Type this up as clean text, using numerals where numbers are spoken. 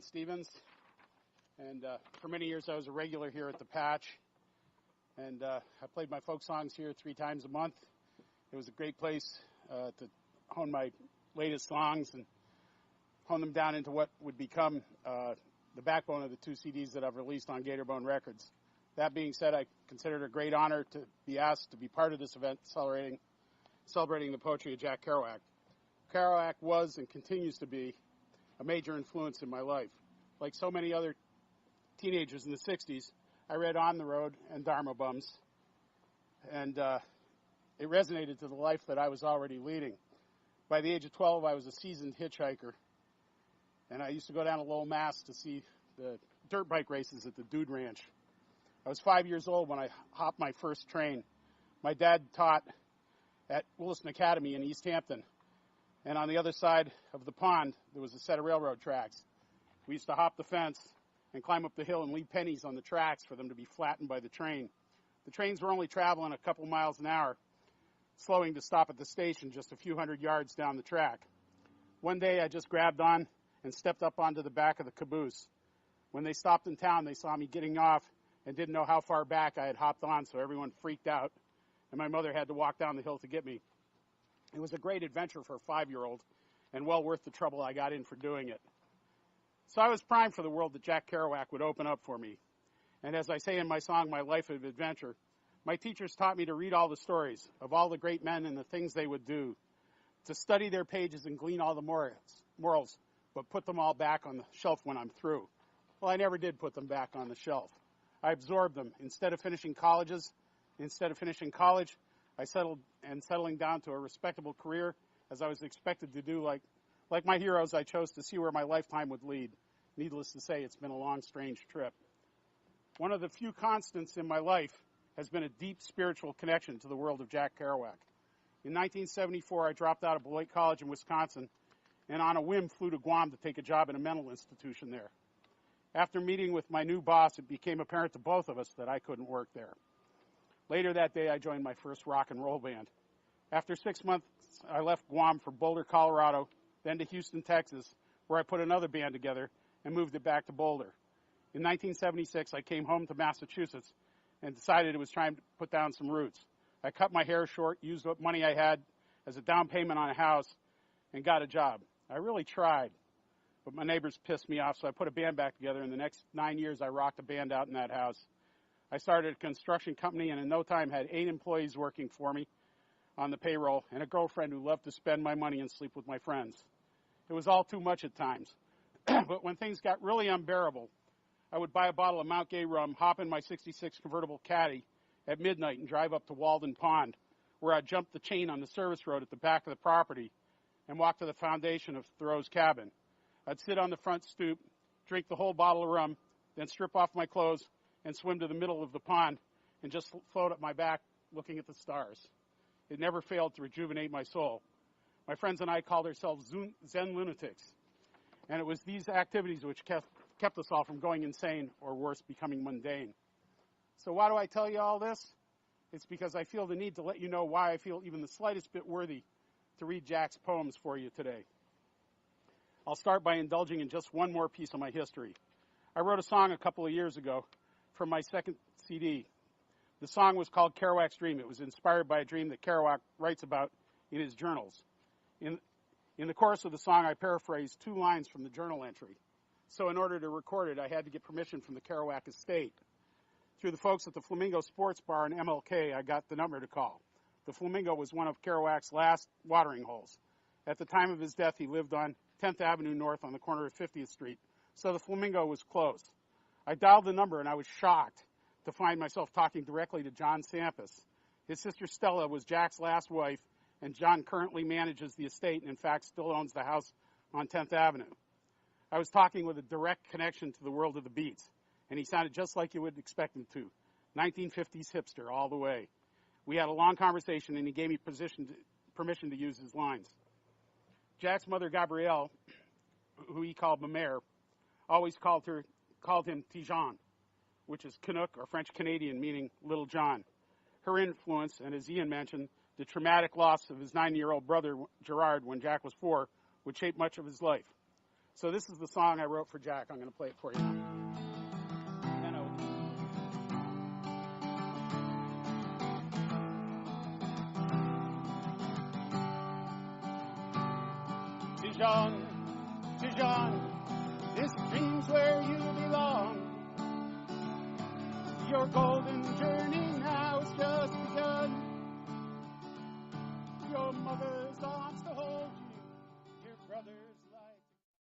Stevens, and for many years I was a regular here at the Patch, and I played my folk songs here 3 times a month. It was a great place to hone my latest songs and hone them down into what would become the backbone of the 2 CDs that I've released on Gatorbone Records. That being said, I consider it a great honor to be asked to be part of this event celebrating the poetry of Jack Kerouac. Kerouac was and continues to be a major influence in my life. Like so many other teenagers in the 60s, I read On the Road and Dharma Bums, and it resonated to the life that I was already leading. By the age of 12, I was a seasoned hitchhiker, and I used to go down to Lowell, Mass. To see the dirt bike races at the Dude Ranch. I was 5 years old when I hopped my first train. My dad taught at Williston Academy in East Hampton, and on the other side of the pond, there was a set of railroad tracks. We used to hop the fence and climb up the hill and leave pennies on the tracks for them to be flattened by the train. The trains were only traveling a couple miles an hour, slowing to stop at the station just a few hundred yards down the track. One day, I just grabbed on and stepped up onto the back of the caboose. When they stopped in town, they saw me getting off and didn't know how far back I had hopped on, so everyone freaked out, and my mother had to walk down the hill to get me. It was a great adventure for a 5-year-old, and well worth the trouble I got in for doing it. So I was primed for the world that Jack Kerouac would open up for me. And as I say in my song, My Life of Adventure, my teachers taught me to read all the stories of all the great men and the things they would do, to study their pages and glean all the morals, but put them all back on the shelf when I'm through. Well, I never did put them back on the shelf. I absorbed them. Instead of finishing college, I settling down to a respectable career, as I was expected to do. Like my heroes, I chose to see where my lifetime would lead. Needless to say, it's been a long, strange trip. One of the few constants in my life has been a deep spiritual connection to the world of Jack Kerouac. In 1974, I dropped out of Beloit College in Wisconsin and on a whim flew to Guam to take a job in a mental institution there. After meeting with my new boss, it became apparent to both of us that I couldn't work there. Later that day, I joined my first rock and roll band. After 6 months, I left Guam for Boulder, Colorado, then to Houston, Texas, where I put another band together and moved it back to Boulder. In 1976, I came home to Massachusetts and decided it was time to put down some roots. I cut my hair short, used what money I had as a down payment on a house, and got a job. I really tried, but my neighbors pissed me off, so I put a band back together. In the next 9 years, I rocked a band out in that house. I started a construction company and in no time had 8 employees working for me on the payroll and a girlfriend who loved to spend my money and sleep with my friends. It was all too much at times. But when things got really unbearable, I would buy a bottle of Mount Gay rum, hop in my 66 convertible Caddy at midnight and drive up to Walden Pond, where I'd jump the chain on the service road at the back of the property and walk to the foundation of Thoreau's cabin. I'd sit on the front stoop, drink the whole bottle of rum, then strip off my clothes and swim to the middle of the pond and just float up my back looking at the stars. It never failed to rejuvenate my soul. My friends and I called ourselves Zen lunatics, and it was these activities which kept us all from going insane or worse, becoming mundane. So why do I tell you all this? It's because I feel the need to let you know why I feel even the slightest bit worthy to read Jack's poems for you today. I'll start by indulging in just one more piece of my history. I wrote a song a couple of years ago from my second CD. The song was called Kerouac's Dream. It was inspired by a dream that Kerouac writes about in his journals. In the chorus of the song, I paraphrased 2 lines from the journal entry. So in order to record it, I had to get permission from the Kerouac estate. Through the folks at the Flamingo Sports Bar in MLK, I got the number to call. The Flamingo was one of Kerouac's last watering holes. At the time of his death, he lived on 10th Avenue North on the corner of 50th Street, so the Flamingo was close. I dialed the number, and I was shocked to find myself talking directly to John Sampas. His sister Stella was Jack's last wife, and John currently manages the estate and, in fact, still owns the house on 10th Avenue. I was talking with a direct connection to the world of the Beats, and he sounded just like you would expect him to. 1950s hipster all the way. We had a long conversation, and he gave me permission to use his lines. Jack's mother, Gabrielle, who he called ma mère, always called him Tijan, which is Canuck or French Canadian, meaning Little John. Her influence, and as Ian mentioned, the traumatic loss of his 9-year-old brother, Gerard, when Jack was 4, would shape much of his life. So this is the song I wrote for Jack. I'm going to play it for you now. Tijan, this dream's where you belong. Your golden journey now has just begun. Your mother's arms to hold you.